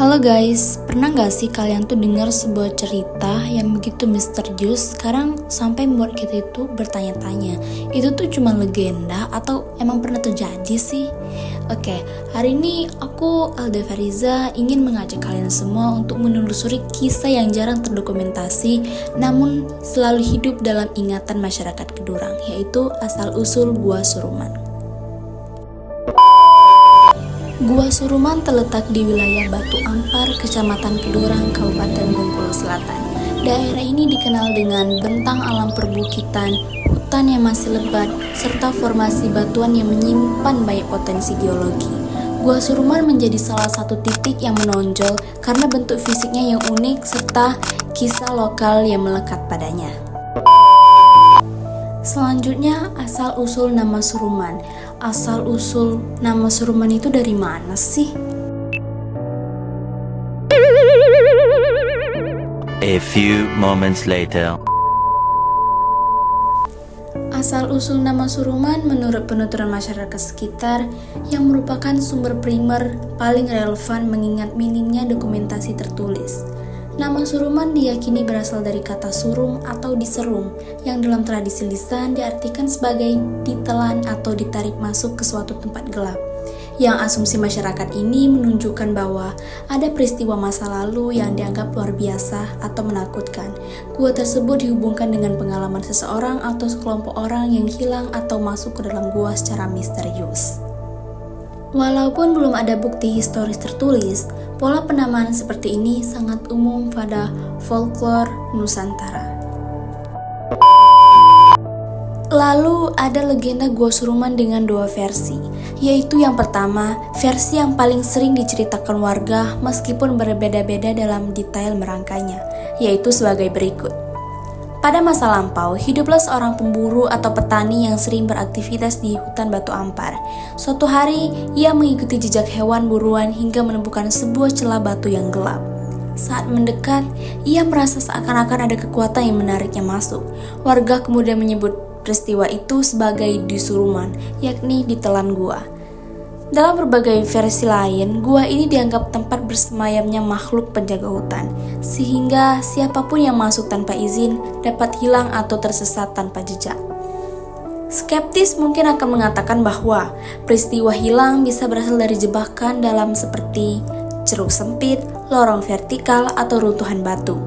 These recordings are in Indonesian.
Halo guys, pernah gak sih kalian tuh dengar sebuah cerita yang begitu misterius sekarang sampai membuat kita itu bertanya-tanya, itu tuh cuma legenda atau emang pernah terjadi sih? Oke, hari ini aku Alda Fariza ingin mengajak kalian semua untuk menelusuri kisah yang jarang terdokumentasi namun selalu hidup dalam ingatan masyarakat Kedurang, yaitu asal-usul Gua Suruman. Gua Suruman terletak di wilayah Batu Ampar, Kecamatan Kedurang, Kabupaten Bengkulu Selatan. Daerah ini dikenal dengan bentang alam perbukitan, hutan yang masih lebat, serta formasi batuan yang menyimpan banyak potensi geologi. Gua Suruman menjadi salah satu titik yang menonjol karena bentuk fisiknya yang unik serta kisah lokal yang melekat padanya. Selanjutnya, asal-usul nama Suruman. Asal-usul nama Suruman itu dari mana sih? A few moments later. Asal-usul nama Suruman menurut penuturan masyarakat sekitar yang merupakan sumber primer paling relevan mengingat minimnya dokumentasi tertulis. Nama Suruman diyakini berasal dari kata surum atau diserum, yang dalam tradisi lisan diartikan sebagai ditelan atau ditarik masuk ke suatu tempat gelap. Yang asumsi masyarakat ini menunjukkan bahwa ada peristiwa masa lalu yang dianggap luar biasa atau menakutkan. Gua tersebut dihubungkan dengan pengalaman seseorang atau sekelompok orang yang hilang atau masuk ke dalam gua secara misterius. Walaupun belum ada bukti historis tertulis, pola penamaan seperti ini sangat umum pada folklore Nusantara. Lalu ada legenda Gua Suruman dengan dua versi, yaitu yang pertama, versi yang paling sering diceritakan warga meskipun berbeda-beda dalam detail merangkainya, yaitu sebagai berikut. Pada masa lampau, hiduplah seorang pemburu atau petani yang sering beraktivitas di hutan Batu Ampar. Suatu hari, ia mengikuti jejak hewan buruan hingga menemukan sebuah celah batu yang gelap. Saat mendekat, ia merasa seakan-akan ada kekuatan yang menariknya masuk. Warga kemudian menyebut peristiwa itu sebagai disuruman, yakni ditelan gua. Dalam berbagai versi lain, gua ini dianggap tempat bersemayamnya makhluk penjaga hutan, sehingga siapapun yang masuk tanpa izin dapat hilang atau tersesat tanpa jejak. Skeptis mungkin akan mengatakan bahwa peristiwa hilang bisa berasal dari jebakan dalam seperti ceruk sempit, lorong vertikal, atau runtuhan batu.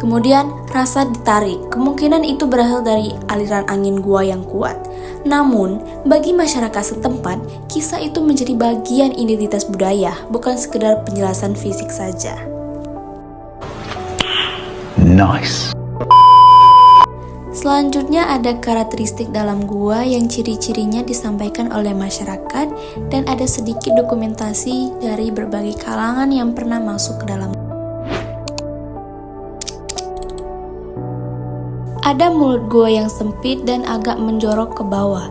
Kemudian, rasa ditarik, kemungkinan itu berasal dari aliran angin gua yang kuat. Namun, bagi masyarakat setempat, kisah itu menjadi bagian identitas budaya, bukan sekedar penjelasan fisik saja. Nice. Selanjutnya ada karakteristik dalam gua yang ciri-cirinya disampaikan oleh masyarakat dan ada sedikit dokumentasi dari berbagai kalangan yang pernah masuk ke dalam. Ada mulut gua yang sempit dan agak menjorok ke bawah.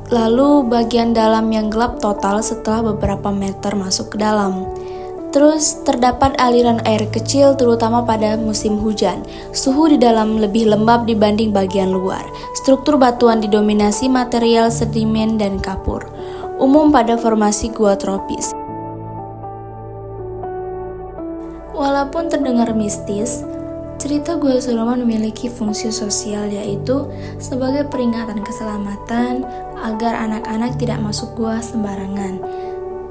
Lalu bagian dalam yang gelap total setelah beberapa meter masuk ke dalam. Terus terdapat aliran air kecil terutama pada musim hujan. Suhu di dalam lebih lembab dibanding bagian luar. Struktur batuan didominasi material sedimen dan kapur. Umum pada formasi gua tropis. Walaupun terdengar mistis, cerita Gua Suruman memiliki fungsi sosial, yaitu sebagai peringatan keselamatan agar anak-anak tidak masuk gua sembarangan.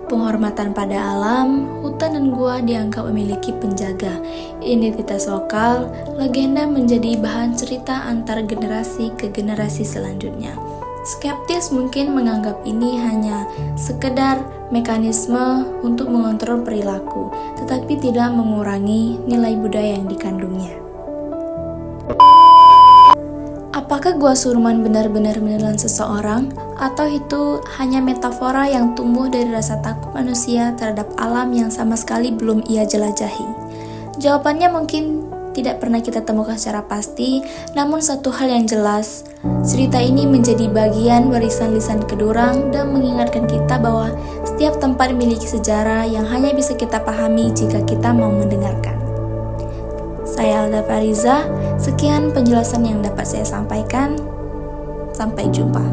Penghormatan pada alam, hutan dan gua dianggap memiliki penjaga. Identitas lokal, legenda menjadi bahan cerita antar generasi ke generasi selanjutnya. Skeptis mungkin menganggap ini hanya sekedar mekanisme untuk mengontrol perilaku, tetapi tidak mengurangi nilai budaya yang dikandungnya. Apakah Gua Suruman benar-benar menelan seseorang, atau itu hanya metafora yang tumbuh dari rasa takut manusia terhadap alam yang sama sekali belum ia jelajahi? Jawabannya mungkin tidak pernah kita temukan secara pasti, namun satu hal yang jelas, cerita ini menjadi bagian warisan lisan Kedurang dan mengingatkan kita bahwa setiap tempat memiliki sejarah yang hanya bisa kita pahami jika kita mau mendengarkan. Saya Alda Fariza, sekian penjelasan yang dapat saya sampaikan. Sampai jumpa.